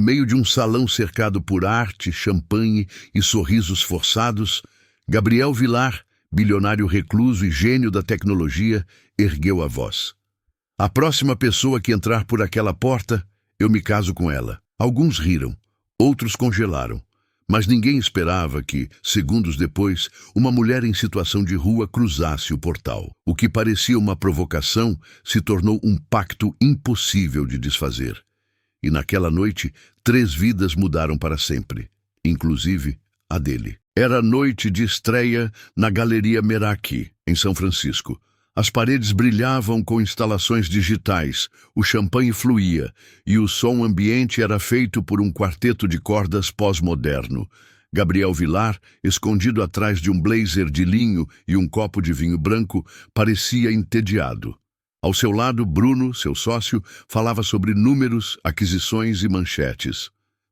meio de um salão cercado por arte, champanhe e sorrisos forçados, Gabriel Vilar, bilionário recluso e gênio da tecnologia, ergueu a voz. A próxima pessoa que entrar por aquela porta, eu me caso com ela. Alguns riram, outros congelaram. Mas ninguém esperava que, segundos depois, uma mulher em situação de rua cruzasse o portal. O que parecia uma provocação se tornou um pacto impossível de desfazer. E naquela noite, 3 vidas mudaram para sempre, inclusive a dele. Era noite de estreia na Galeria Meraki, em São Francisco. As paredes brilhavam com instalações digitais, o champanhe fluía e o som ambiente era feito por um quarteto de cordas pós-moderno. Gabriel Vilar, escondido atrás de um blazer de linho e um copo de vinho branco, parecia entediado. Ao seu lado, Bruno, seu sócio, falava sobre números, aquisições e manchetes.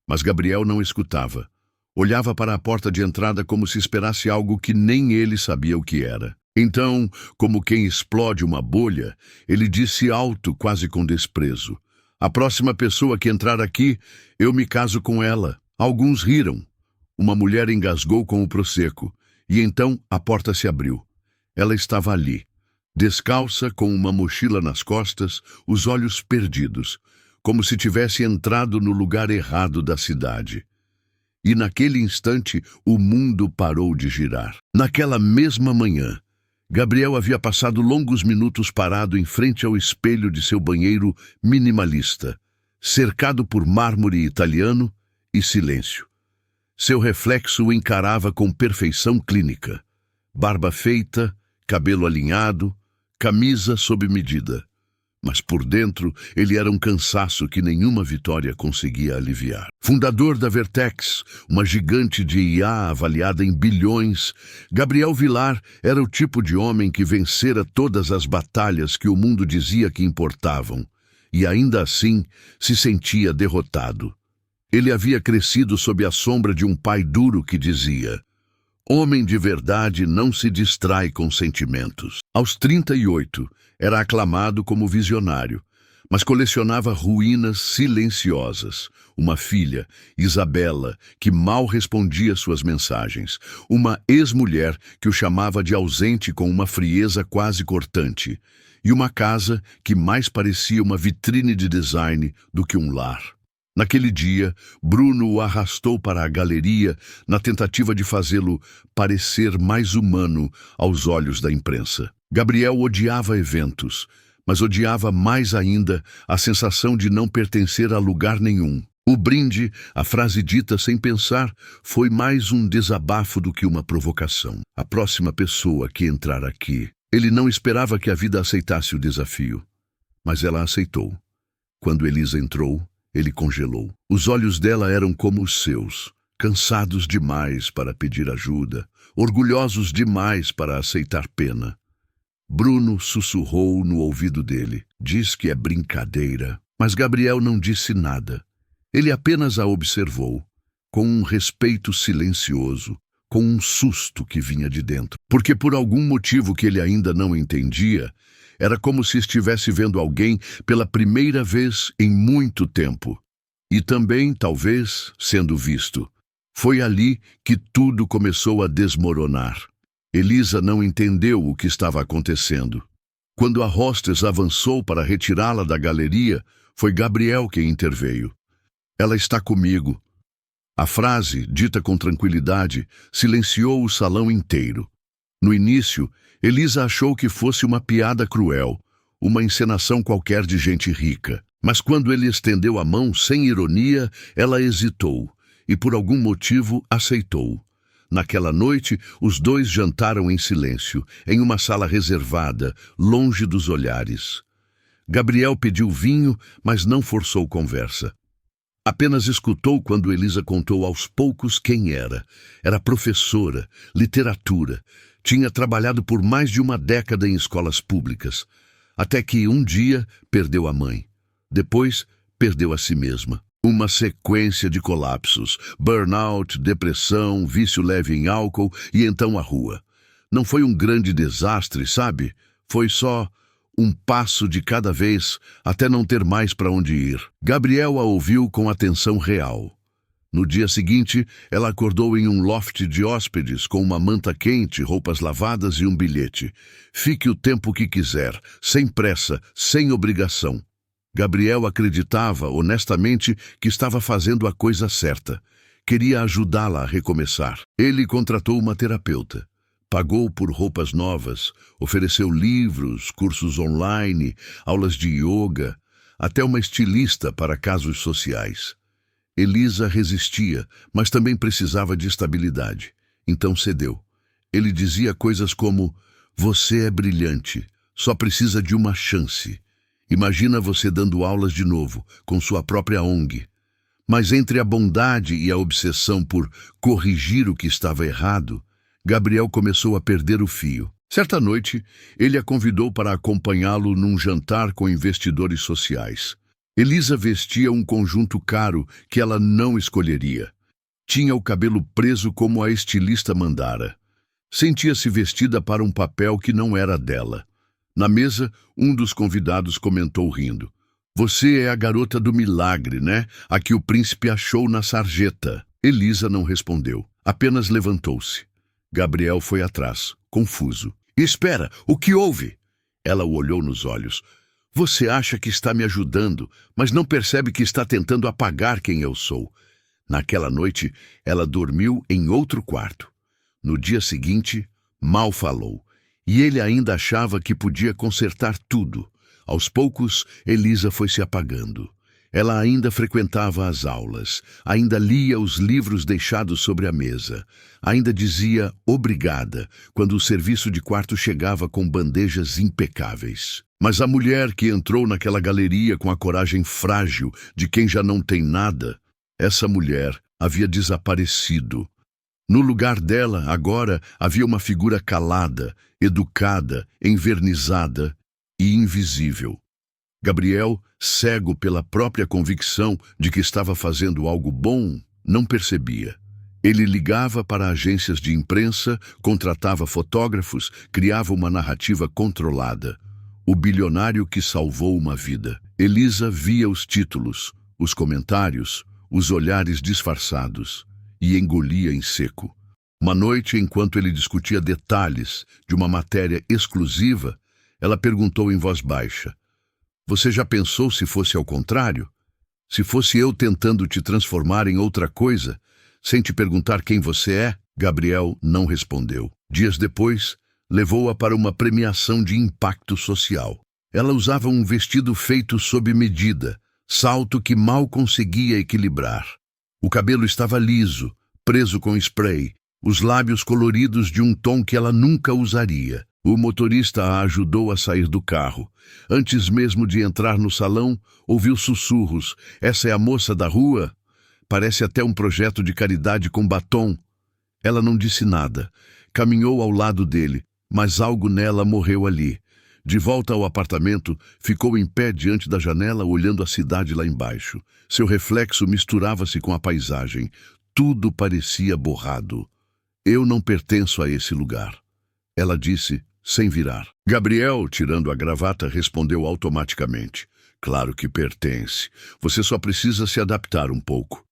Mas Gabriel não escutava. Olhava para a porta de entrada como se esperasse algo que nem ele sabia o que era. Então, como quem explode uma bolha, ele disse alto, quase com desprezo: "A próxima pessoa que entrar aqui, eu me caso com ela." Alguns riram. Uma mulher engasgou com o prosecco, e então a porta se abriu. Ela estava ali, descalça, com uma mochila nas costas, os olhos perdidos, como se tivesse entrado no lugar errado da cidade. E naquele instante, o mundo parou de girar. Naquela mesma manhã, Gabriel havia passado longos minutos parado em frente ao espelho de seu banheiro minimalista, cercado por mármore italiano e silêncio. Seu reflexo o encarava com perfeição clínica. Barba feita, cabelo alinhado, camisa sob medida. Mas por dentro ele era um cansaço que nenhuma vitória conseguia aliviar. Fundador da Vertex, uma gigante de IA avaliada em bilhões, Gabriel Vilar era o tipo de homem que vencera todas as batalhas que o mundo dizia que importavam, e ainda assim se sentia derrotado. Ele havia crescido sob a sombra de um pai duro que dizia: "Homem de verdade não se distrai com sentimentos." Aos 38, era aclamado como visionário, mas colecionava ruínas silenciosas. Uma filha, Isabela, que mal respondia suas mensagens. Uma ex-mulher que o chamava de ausente com uma frieza quase cortante. E uma casa que mais parecia uma vitrine de design do que um lar. Naquele dia, Bruno o arrastou para a galeria na tentativa de fazê-lo parecer mais humano aos olhos da imprensa. Gabriel odiava eventos, mas odiava mais ainda a sensação de não pertencer a lugar nenhum. O brinde, a frase dita sem pensar, foi mais um desabafo do que uma provocação. A próxima pessoa que entrar aqui. Ele não esperava que a vida aceitasse o desafio, mas ela aceitou. Quando Elisa entrou, ele congelou. Os olhos dela eram como os seus, cansados demais para pedir ajuda, orgulhosos demais para aceitar pena. Bruno sussurrou no ouvido dele: "Diz que é brincadeira." Mas Gabriel não disse nada. Ele apenas a observou, com um respeito silencioso, com um susto que vinha de dentro. Porque por algum motivo que ele ainda não entendia, era como se estivesse vendo alguém pela primeira vez em muito tempo. E também, talvez, sendo visto. Foi ali que tudo começou a desmoronar. Elisa não entendeu o que estava acontecendo. Quando a hostess avançou para retirá-la da galeria, foi Gabriel quem interveio. "Ela está comigo." A frase, dita com tranquilidade, silenciou o salão inteiro. No início, Elisa achou que fosse uma piada cruel, uma encenação qualquer de gente rica. Mas quando ele estendeu a mão sem ironia, ela hesitou e por algum motivo aceitou. Naquela noite, os dois jantaram em silêncio, em uma sala reservada, longe dos olhares. Gabriel pediu vinho, mas não forçou conversa. Apenas escutou quando Elisa contou aos poucos quem era. Era professora, literatura. Tinha trabalhado por mais de uma década em escolas públicas. Até que um dia perdeu a mãe. Depois, perdeu a si mesma. Uma sequência de colapsos, burnout, depressão, vício leve em álcool e então a rua. Não foi um grande desastre, sabe? Foi só um passo de cada vez, até não ter mais para onde ir. Gabriel a ouviu com atenção real. No dia seguinte, ela acordou em um loft de hóspedes com uma manta quente, roupas lavadas e um bilhete. Fique o tempo que quiser, sem pressa, sem obrigação. Gabriel acreditava, honestamente, que estava fazendo a coisa certa. Queria ajudá-la a recomeçar. Ele contratou uma terapeuta. Pagou por roupas novas, ofereceu livros, cursos online, aulas de yoga, até uma estilista para casos sociais. Elisa resistia, mas também precisava de estabilidade. Então cedeu. Ele dizia coisas como: "Você é brilhante, só precisa de uma chance. Imagina você dando aulas de novo, com sua própria ONG." Mas entre a bondade e a obsessão por corrigir o que estava errado, Gabriel começou a perder o fio. Certa noite, ele a convidou para acompanhá-lo num jantar com investidores sociais. Elisa vestia um conjunto caro que ela não escolheria. Tinha o cabelo preso como a estilista mandara. Sentia-se vestida para um papel que não era dela. Na mesa, um dos convidados comentou rindo: "Você é a garota do milagre, né? A que o príncipe achou na sarjeta." Elisa não respondeu, apenas levantou-se. Gabriel foi atrás, confuso. "Espera, o que houve?" Ela o olhou nos olhos. "Você acha que está me ajudando, mas não percebe que está tentando apagar quem eu sou." Naquela noite, ela dormiu em outro quarto. No dia seguinte, mal falou, e ele ainda achava que podia consertar tudo. Aos poucos, Elisa foi se apagando. Ela ainda frequentava as aulas, ainda lia os livros deixados sobre a mesa, ainda dizia obrigada quando o serviço de quarto chegava com bandejas impecáveis. Mas a mulher que entrou naquela galeria com a coragem frágil de quem já não tem nada, essa mulher havia desaparecido. No lugar dela, agora, havia uma figura calada, educada, envernizada e invisível. Gabriel, cego pela própria convicção de que estava fazendo algo bom, não percebia. Ele ligava para agências de imprensa, contratava fotógrafos, criava uma narrativa controlada. O bilionário que salvou uma vida. Elisa via os títulos, os comentários, os olhares disfarçados e engolia em seco. Uma noite, enquanto ele discutia detalhes de uma matéria exclusiva, ela perguntou em voz baixa: "Você já pensou se fosse ao contrário? Se fosse eu tentando te transformar em outra coisa, sem te perguntar quem você é?" Gabriel não respondeu. Dias depois, levou-a para uma premiação de impacto social. Ela usava um vestido feito sob medida, salto que mal conseguia equilibrar. O cabelo estava liso, preso com spray, os lábios coloridos de um tom que ela nunca usaria. O motorista a ajudou a sair do carro. Antes mesmo de entrar no salão, ouviu sussurros: "Essa é a moça da rua? Parece até um projeto de caridade com batom." Ela não disse nada. Caminhou ao lado dele, mas algo nela morreu ali. De volta ao apartamento, ficou em pé diante da janela, olhando a cidade lá embaixo. Seu reflexo misturava-se com a paisagem. Tudo parecia borrado. "Eu não pertenço a esse lugar," ela disse, sem virar. Gabriel, tirando a gravata, respondeu automaticamente: "Claro que pertence. Você só precisa se adaptar um pouco."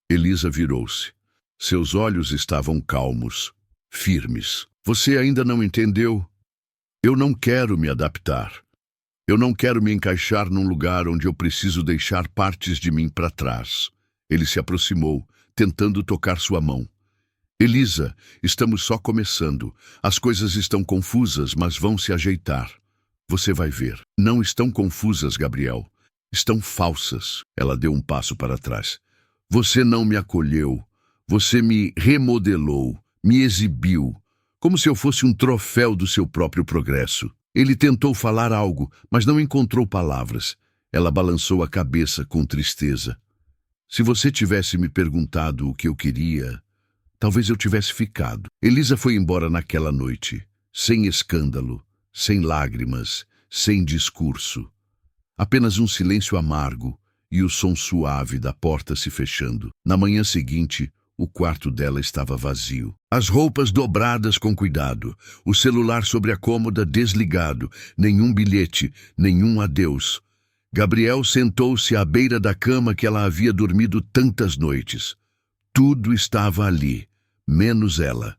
Elisa virou-se. Seus olhos estavam calmos, firmes. "Você ainda não entendeu? Eu não quero me adaptar. Eu não quero me encaixar num lugar onde eu preciso deixar partes de mim para trás." Ele se aproximou, tentando tocar sua mão. "Elisa, estamos só começando. As coisas estão confusas, mas vão se ajeitar. Você vai ver." "Não estão confusas, Gabriel. Estão falsas." Ela deu um passo para trás. "Você não me acolheu. Você me remodelou, me exibiu, como se eu fosse um troféu do seu próprio progresso." Ele tentou falar algo, mas não encontrou palavras. Ela balançou a cabeça com tristeza. "Se você tivesse me perguntado o que eu queria, talvez eu tivesse ficado." Elisa foi embora naquela noite, sem escândalo, sem lágrimas, sem discurso. Apenas um silêncio amargo e o som suave da porta se fechando. Na manhã seguinte, O quarto dela estava vazio. As roupas dobradas com cuidado, o celular sobre a cômoda desligado, nenhum bilhete, nenhum adeus. Gabriel sentou-se à beira da cama que ela havia dormido tantas noites. Tudo estava ali, menos ela.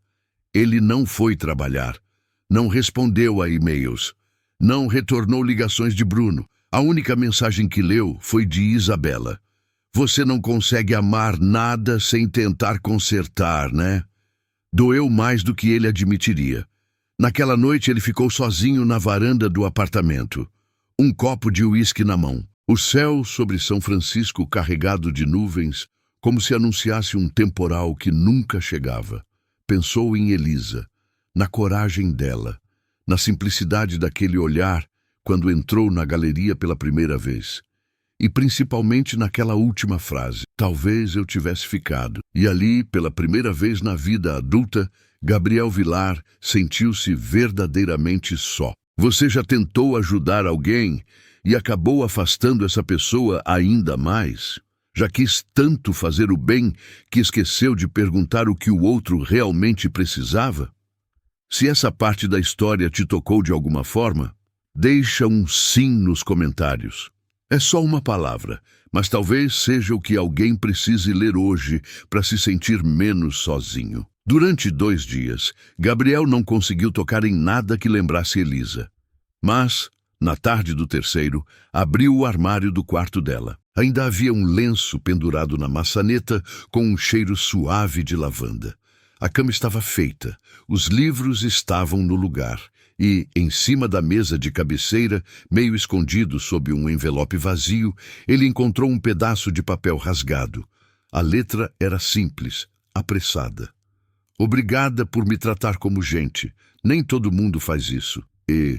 Ele não foi trabalhar, não respondeu a e-mails, não retornou ligações de Bruno. A única mensagem que leu foi de Isabela. Você não consegue amar nada sem tentar consertar, né? Doeu mais do que ele admitiria. Naquela noite ele ficou sozinho na varanda do apartamento, um copo de uísque na mão. O céu sobre São Francisco carregado de nuvens, como se anunciasse um temporal que nunca chegava. Pensou em Elisa, na coragem dela, na simplicidade daquele olhar quando entrou na galeria pela primeira vez. E principalmente naquela última frase, talvez eu tivesse ficado. E ali, pela primeira vez na vida adulta, Gabriel Vilar sentiu-se verdadeiramente só. Você já tentou ajudar alguém e acabou afastando essa pessoa ainda mais? Já quis tanto fazer o bem que esqueceu de perguntar o que o outro realmente precisava? Se essa parte da história te tocou de alguma forma, deixa um sim nos comentários. É só uma palavra, mas talvez seja o que alguém precise ler hoje para se sentir menos sozinho. Durante 2 dias, Gabriel não conseguiu tocar em nada que lembrasse Elisa. Mas, na tarde do terceiro, abriu o armário do quarto dela. Ainda havia um lenço pendurado na maçaneta com um cheiro suave de lavanda. A cama estava feita, os livros estavam no lugar. E, em cima da mesa de cabeceira, meio escondido sob um envelope vazio, ele encontrou um pedaço de papel rasgado. A letra era simples, apressada. Obrigada por me tratar como gente. Nem todo mundo faz isso. E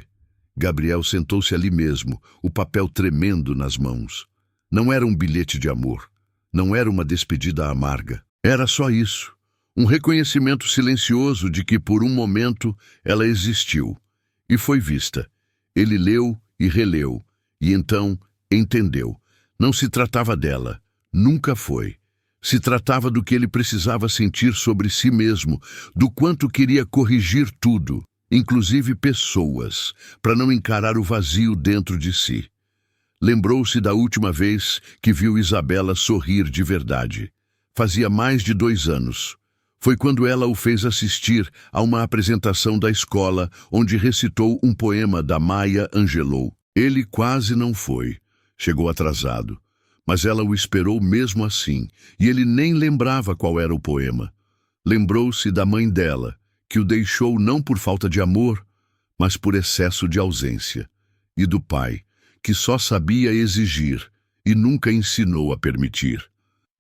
Gabriel sentou-se ali mesmo, o papel tremendo nas mãos. Não era um bilhete de amor. Não era uma despedida amarga. Era só isso. Um reconhecimento silencioso de que, por um momento, ela existiu. E foi vista. Ele leu e releu, e então entendeu. Não se tratava dela, nunca foi. Se tratava do que ele precisava sentir sobre si mesmo, do quanto queria corrigir tudo, inclusive pessoas, para não encarar o vazio dentro de si. Lembrou-se da última vez que viu Isabela sorrir de verdade. Fazia mais de 2 anos. Foi quando ela o fez assistir a uma apresentação da escola onde recitou um poema da Maya Angelou. Ele quase não foi. Chegou atrasado. Mas ela o esperou mesmo assim, e ele nem lembrava qual era o poema. Lembrou-se da mãe dela, que o deixou não por falta de amor, mas por excesso de ausência. E do pai, que só sabia exigir e nunca ensinou a permitir.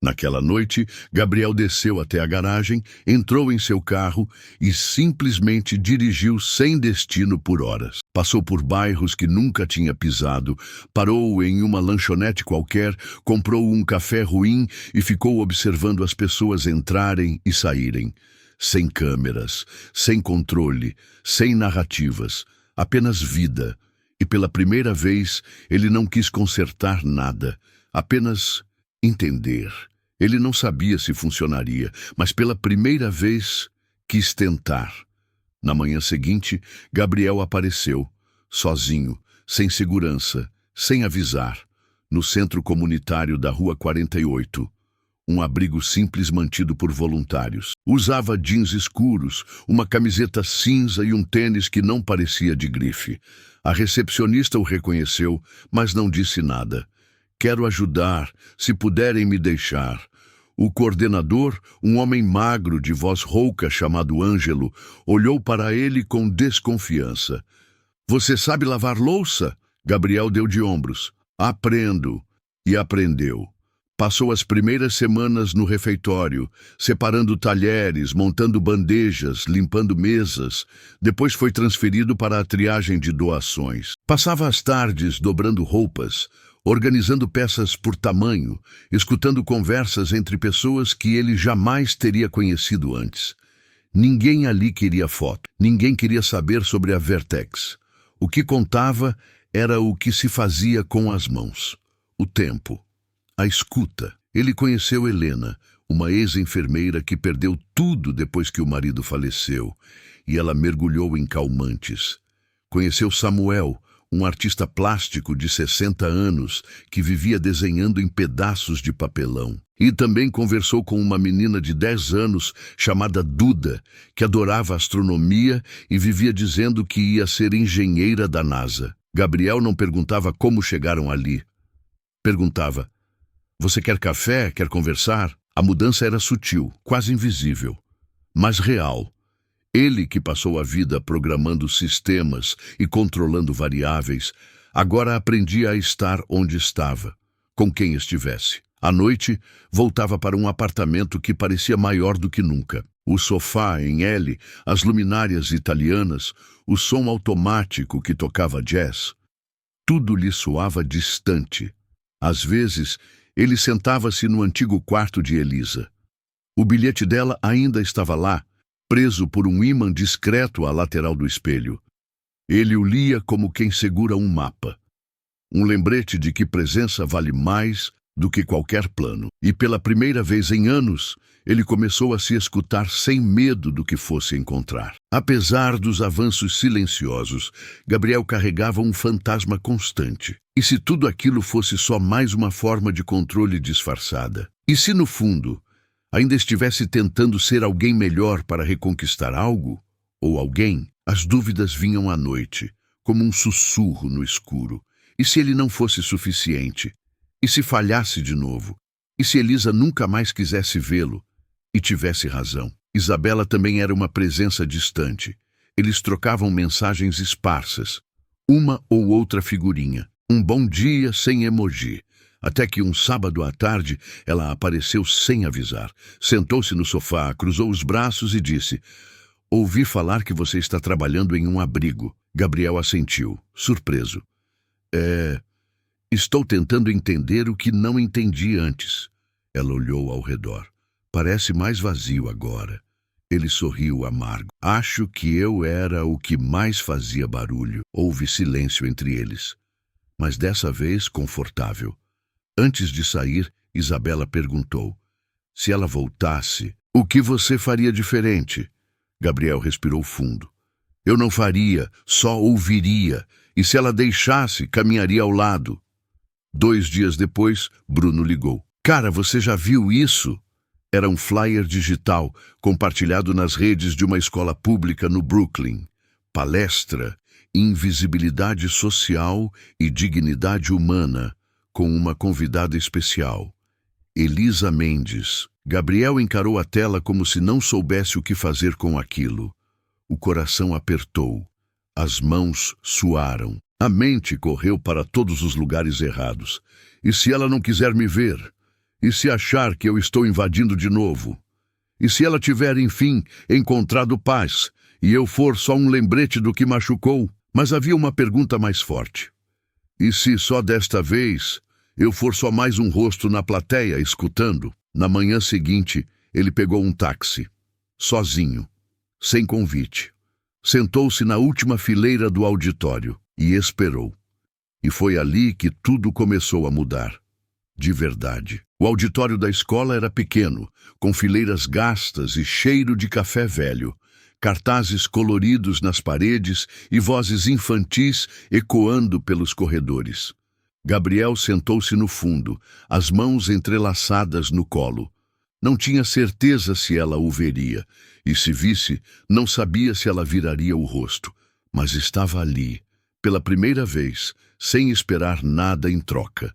Naquela noite, Gabriel desceu até a garagem, entrou em seu carro e simplesmente dirigiu sem destino por horas. Passou por bairros que nunca tinha pisado, parou em uma lanchonete qualquer, comprou um café ruim e ficou observando as pessoas entrarem e saírem. Sem câmeras, sem controle, sem narrativas, apenas vida. E pela primeira vez, ele não quis consertar nada, apenas entender. Ele não sabia se funcionaria, mas pela primeira vez quis tentar. Na manhã seguinte, Gabriel apareceu, sozinho, sem segurança, sem avisar, no centro comunitário da Rua 48, um abrigo simples mantido por voluntários. Usava jeans escuros, uma camiseta cinza e um tênis que não parecia de grife. A recepcionista o reconheceu, mas não disse nada. Quero ajudar, se puderem me deixar. O coordenador, um homem magro de voz rouca chamado Ângelo, olhou para ele com desconfiança. Você sabe lavar louça? Gabriel deu de ombros. Aprendo. E aprendeu. Passou as primeiras semanas no refeitório, separando talheres, montando bandejas, limpando mesas. Depois foi transferido para a triagem de doações. Passava as tardes dobrando roupas, organizando peças por tamanho, escutando conversas entre pessoas que ele jamais teria conhecido antes. Ninguém ali queria foto, ninguém queria saber sobre a Vertex. O que contava era o que se fazia com as mãos. O tempo. A escuta. Ele conheceu Helena, uma ex-enfermeira que perdeu tudo depois que o marido faleceu, e ela mergulhou em calmantes. Conheceu Samuel, um artista plástico de 60 anos que vivia desenhando em pedaços de papelão. E também conversou com uma menina de 10 anos chamada Duda, que adorava astronomia e vivia dizendo que ia ser engenheira da NASA. Gabriel não perguntava como chegaram ali. Perguntava: "Você quer café? Quer conversar?" A mudança era sutil, quase invisível, mas real. Ele, que passou a vida programando sistemas e controlando variáveis, agora aprendia a estar onde estava, com quem estivesse. À noite, voltava para um apartamento que parecia maior do que nunca. O sofá em L, as luminárias italianas, o som automático que tocava jazz. Tudo lhe soava distante. Às vezes, ele sentava-se no antigo quarto de Elisa. O bilhete dela ainda estava lá, preso por um ímã discreto à lateral do espelho. Ele o lia como quem segura um mapa. Um lembrete de que presença vale mais do que qualquer plano. E pela primeira vez em anos, ele começou a se escutar sem medo do que fosse encontrar. Apesar dos avanços silenciosos, Gabriel carregava um fantasma constante. E se tudo aquilo fosse só mais uma forma de controle disfarçada? E se, no fundo, ainda estivesse tentando ser alguém melhor para reconquistar algo? Ou alguém? As dúvidas vinham à noite, como um sussurro no escuro. E se ele não fosse suficiente? E se falhasse de novo? E se Elisa nunca mais quisesse vê-lo? E tivesse razão. Isabela também era uma presença distante. Eles trocavam mensagens esparsas, uma ou outra figurinha. Um bom dia sem emoji. Até que um sábado à tarde, ela apareceu sem avisar. Sentou-se no sofá, cruzou os braços e disse: "Ouvi falar que você está trabalhando em um abrigo." Gabriel assentiu, surpreso. Estou tentando entender o que não entendi antes." Ela olhou ao redor. "Parece mais vazio agora." Ele sorriu amargo. "Acho que eu era o que mais fazia barulho." Houve silêncio entre eles, mas dessa vez confortável. Antes de sair, Isabela perguntou: "Se ela voltasse, o que você faria diferente?" Gabriel respirou fundo. "Eu não faria, só ouviria. E se ela deixasse, caminharia ao lado." 2 dias depois, Bruno ligou. "Cara, você já viu isso?" Era um flyer digital compartilhado nas redes de uma escola pública no Brooklyn. Palestra: Invisibilidade Social e Dignidade Humana, com uma convidada especial, Elisa Mendes. Gabriel encarou a tela como se não soubesse o que fazer com aquilo. O coração apertou. As mãos suaram. A mente correu para todos os lugares errados. E se ela não quiser me ver? E se achar que eu estou invadindo de novo? E se ela tiver, enfim, encontrado paz, e eu for só um lembrete do que machucou? Mas havia uma pergunta mais forte. E se só desta vez eu for só mais um rosto na plateia escutando? Na manhã seguinte, ele pegou um táxi. Sozinho. Sem convite. Sentou-se na última fileira do auditório e esperou. E foi ali que tudo começou a mudar. De verdade. O auditório da escola era pequeno, com fileiras gastas e cheiro de café velho, cartazes coloridos nas paredes e vozes infantis ecoando pelos corredores. Gabriel sentou-se no fundo, as mãos entrelaçadas no colo. Não tinha certeza se ela o veria, e se visse, não sabia se ela viraria o rosto, mas estava ali, pela primeira vez, sem esperar nada em troca.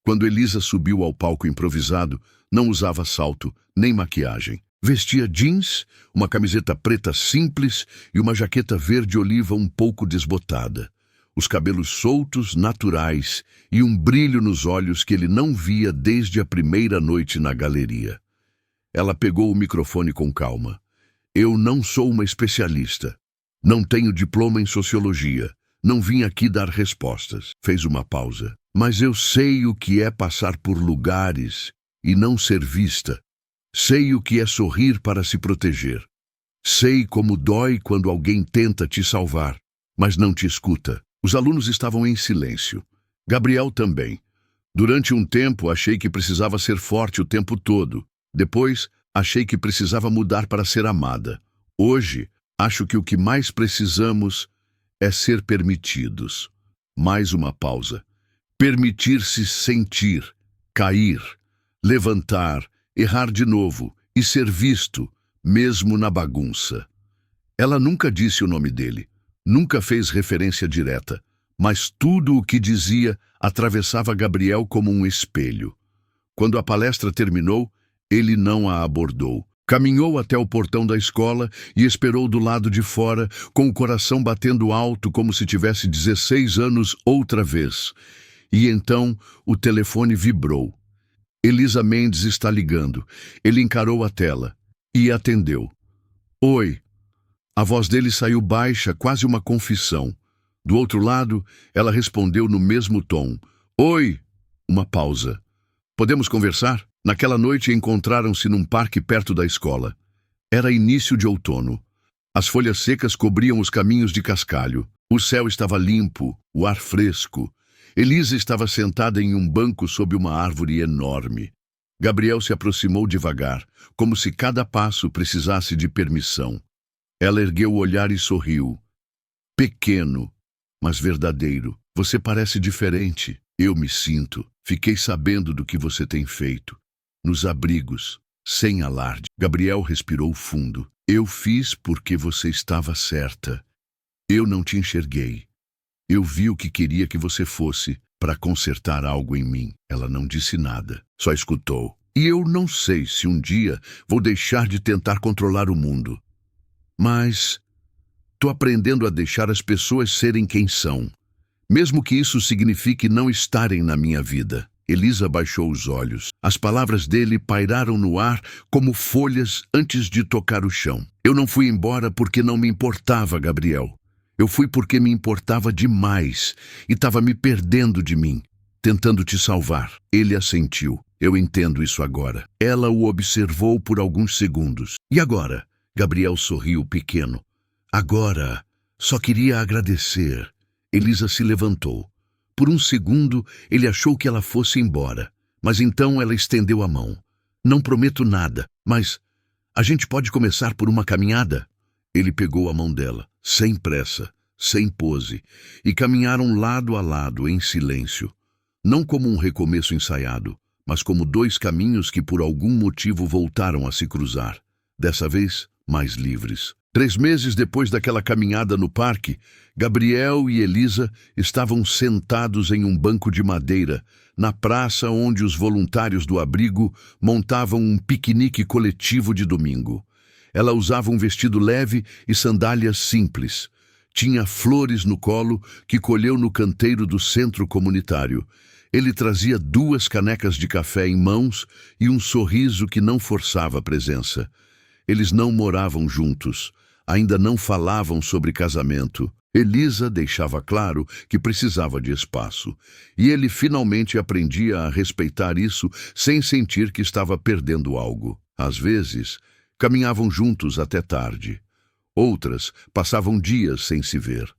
Quando Elisa subiu ao palco improvisado, não usava salto, nem maquiagem. Vestia jeans, uma camiseta preta simples e uma jaqueta verde-oliva um pouco desbotada. Os cabelos soltos, naturais, e um brilho nos olhos que ele não via desde a primeira noite na galeria. Ela pegou o microfone com calma. "Eu não sou uma especialista. Não tenho diploma em sociologia. Não vim aqui dar respostas." Fez uma pausa. "Mas eu sei o que é passar por lugares e não ser vista. Sei o que é sorrir para se proteger. Sei como dói quando alguém tenta te salvar, mas não te escuta." Os alunos estavam em silêncio. Gabriel também. Durante um tempo, achei que precisava ser forte o tempo todo. Depois, achei que precisava mudar para ser amada. Hoje, acho que o que mais precisamos é ser permitidos. Mais uma pausa. Permitir-se sentir, cair, levantar, errar de novo e ser visto, mesmo na bagunça. Ela nunca disse o nome dele, nunca fez referência direta, mas tudo o que dizia atravessava Gabriel como um espelho. Quando a palestra terminou, ele não a abordou. Caminhou até o portão da escola e esperou do lado de fora, com o coração batendo alto como se tivesse 16 anos outra vez. E então o telefone vibrou. Elisa Mendes está ligando. Ele encarou a tela e atendeu. Oi. A voz dele saiu baixa, quase uma confissão. Do outro lado, ela respondeu no mesmo tom. Oi. Uma pausa. Podemos conversar? Naquela noite encontraram-se num parque perto da escola. Era início de outono. As folhas secas cobriam os caminhos de cascalho. O céu estava limpo, o ar fresco. Elisa estava sentada em um banco sob uma árvore enorme. Gabriel se aproximou devagar, como se cada passo precisasse de permissão. Ela ergueu o olhar e sorriu. Pequeno, mas verdadeiro. Você parece diferente. Eu me sinto. Fiquei sabendo do que você tem feito. Nos abrigos, sem alarde. Gabriel respirou fundo. Eu fiz porque você estava certa. Eu não te enxerguei. Eu vi o que queria que você fosse para consertar algo em mim. Ela não disse nada, só escutou. E eu não sei se um dia vou deixar de tentar controlar o mundo. Mas tô aprendendo a deixar as pessoas serem quem são, mesmo que isso signifique não estarem na minha vida. Elisa baixou os olhos. As palavras dele pairaram no ar como folhas antes de tocar o chão. Eu não fui embora porque não me importava, Gabriel. Eu fui porque me importava demais e estava me perdendo de mim, tentando te salvar. Ele assentiu. Eu entendo isso agora. Ela o observou por alguns segundos. E agora? Gabriel sorriu pequeno. Agora, só queria agradecer. Elisa se levantou. Por um segundo, ele achou que ela fosse embora, mas então ela estendeu a mão. Não prometo nada, mas a gente pode começar por uma caminhada? Ele pegou a mão dela, sem pressa, sem pose, e caminharam lado a lado, em silêncio. Não como um recomeço ensaiado, mas como dois caminhos que por algum motivo voltaram a se cruzar. Dessa vez, mais livres. 3 meses depois daquela caminhada no parque, Gabriel e Elisa estavam sentados em um banco de madeira, na praça onde os voluntários do abrigo montavam um piquenique coletivo de domingo. Ela usava um vestido leve e sandálias simples. Tinha flores no colo que colheu no canteiro do centro comunitário. Ele trazia 2 canecas de café em mãos e um sorriso que não forçava a presença. Eles não moravam juntos, ainda não falavam sobre casamento. Elisa deixava claro que precisava de espaço, e ele finalmente aprendia a respeitar isso sem sentir que estava perdendo algo. Às vezes, caminhavam juntos até tarde. Outras passavam dias sem se ver.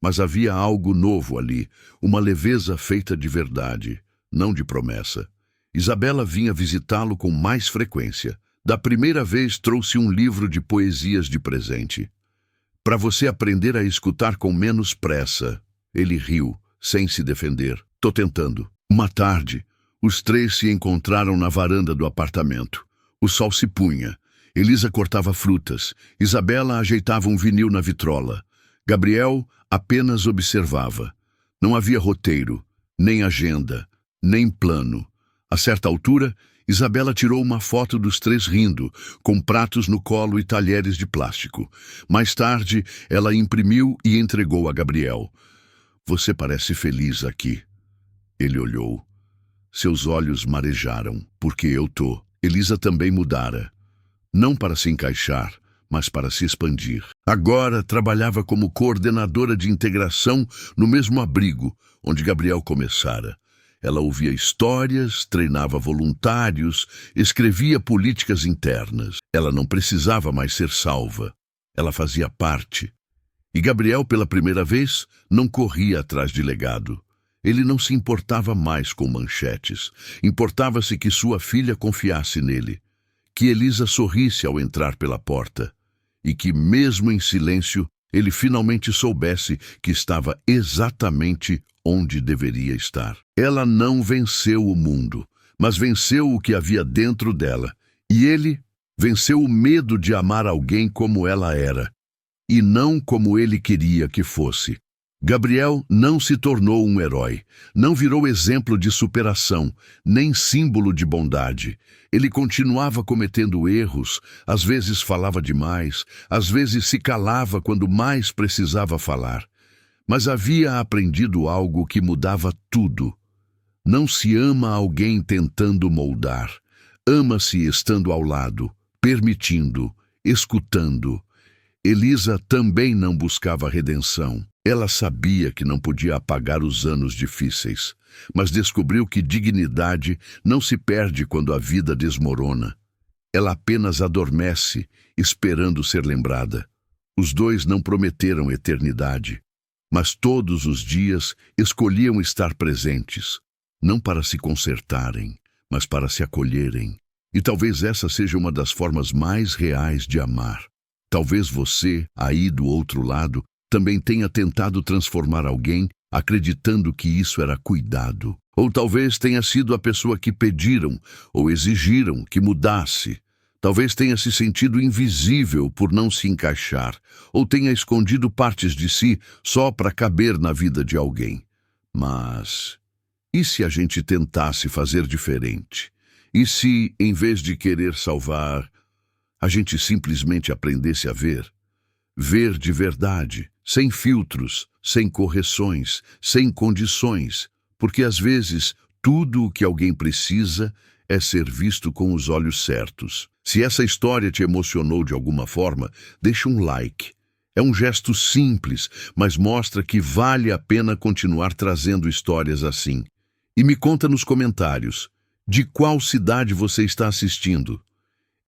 Mas havia algo novo ali, uma leveza feita de verdade, não de promessa. Isabela vinha visitá-lo com mais frequência. Da primeira vez trouxe um livro de poesias de presente. Para você aprender a escutar com menos pressa. Ele riu, sem se defender. Tô tentando. Uma tarde, os 3 se encontraram na varanda do apartamento. O sol se punha. Elisa cortava frutas. Isabela ajeitava um vinil na vitrola. Gabriel apenas observava. Não havia roteiro, nem agenda, nem plano. A certa altura, Isabela tirou uma foto dos 3 rindo, com pratos no colo e talheres de plástico. Mais tarde, ela imprimiu e entregou a Gabriel. Você parece feliz aqui. Ele olhou. Seus olhos marejaram. Porque eu tô. Elisa também mudara. Não para se encaixar, mas para se expandir. Agora trabalhava como coordenadora de integração no mesmo abrigo onde Gabriel começara. Ela ouvia histórias, treinava voluntários, escrevia políticas internas. Ela não precisava mais ser salva. Ela fazia parte. E Gabriel, pela primeira vez, não corria atrás de legado. Ele não se importava mais com manchetes. Importava-se que sua filha confiasse nele. que Elisa sorrisse ao entrar pela porta e que, mesmo em silêncio, ele finalmente soubesse que estava exatamente onde deveria estar. Ela não venceu o mundo, mas venceu o que havia dentro dela, e ele venceu o medo de amar alguém como ela era, e não como ele queria que fosse. Gabriel não se tornou um herói, não virou exemplo de superação, nem símbolo de bondade. Ele continuava cometendo erros, às vezes falava demais, às vezes se calava quando mais precisava falar. Mas havia aprendido algo que mudava tudo. Não se ama alguém tentando moldar. Ama-se estando ao lado, permitindo, escutando. Elisa também não buscava redenção. Ela sabia que não podia apagar os anos difíceis, mas descobriu que dignidade não se perde quando a vida desmorona. Ela apenas adormece, esperando ser lembrada. Os dois não prometeram eternidade, mas todos os dias escolhiam estar presentes, não para se consertarem, mas para se acolherem. E talvez essa seja uma das formas mais reais de amar. Talvez você, aí do outro lado, também tenha tentado transformar alguém acreditando que isso era cuidado. Ou talvez tenha sido a pessoa que pediram ou exigiram que mudasse. Talvez tenha se sentido invisível por não se encaixar, ou tenha escondido partes de si só para caber na vida de alguém. Mas e se a gente tentasse fazer diferente? E se, em vez de querer salvar, a gente simplesmente aprendesse a ver? Ver de verdade, sem filtros, sem correções, sem condições, porque às vezes tudo o que alguém precisa é ser visto com os olhos certos. Se essa história te emocionou de alguma forma, deixa um like. É um gesto simples, mas mostra que vale a pena continuar trazendo histórias assim. E me conta nos comentários, de qual cidade você está assistindo?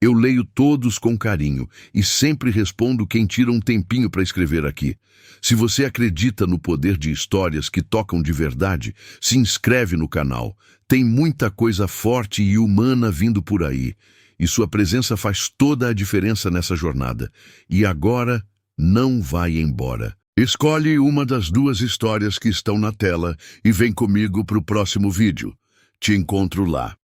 Eu leio todos com carinho e sempre respondo quem tira um tempinho para escrever aqui. Se você acredita no poder de histórias que tocam de verdade, se inscreve no canal. Tem muita coisa forte e humana vindo por aí. E sua presença faz toda a diferença nessa jornada. E agora, não vai embora. Escolhe uma das duas histórias que estão na tela e vem comigo para o próximo vídeo. Te encontro lá.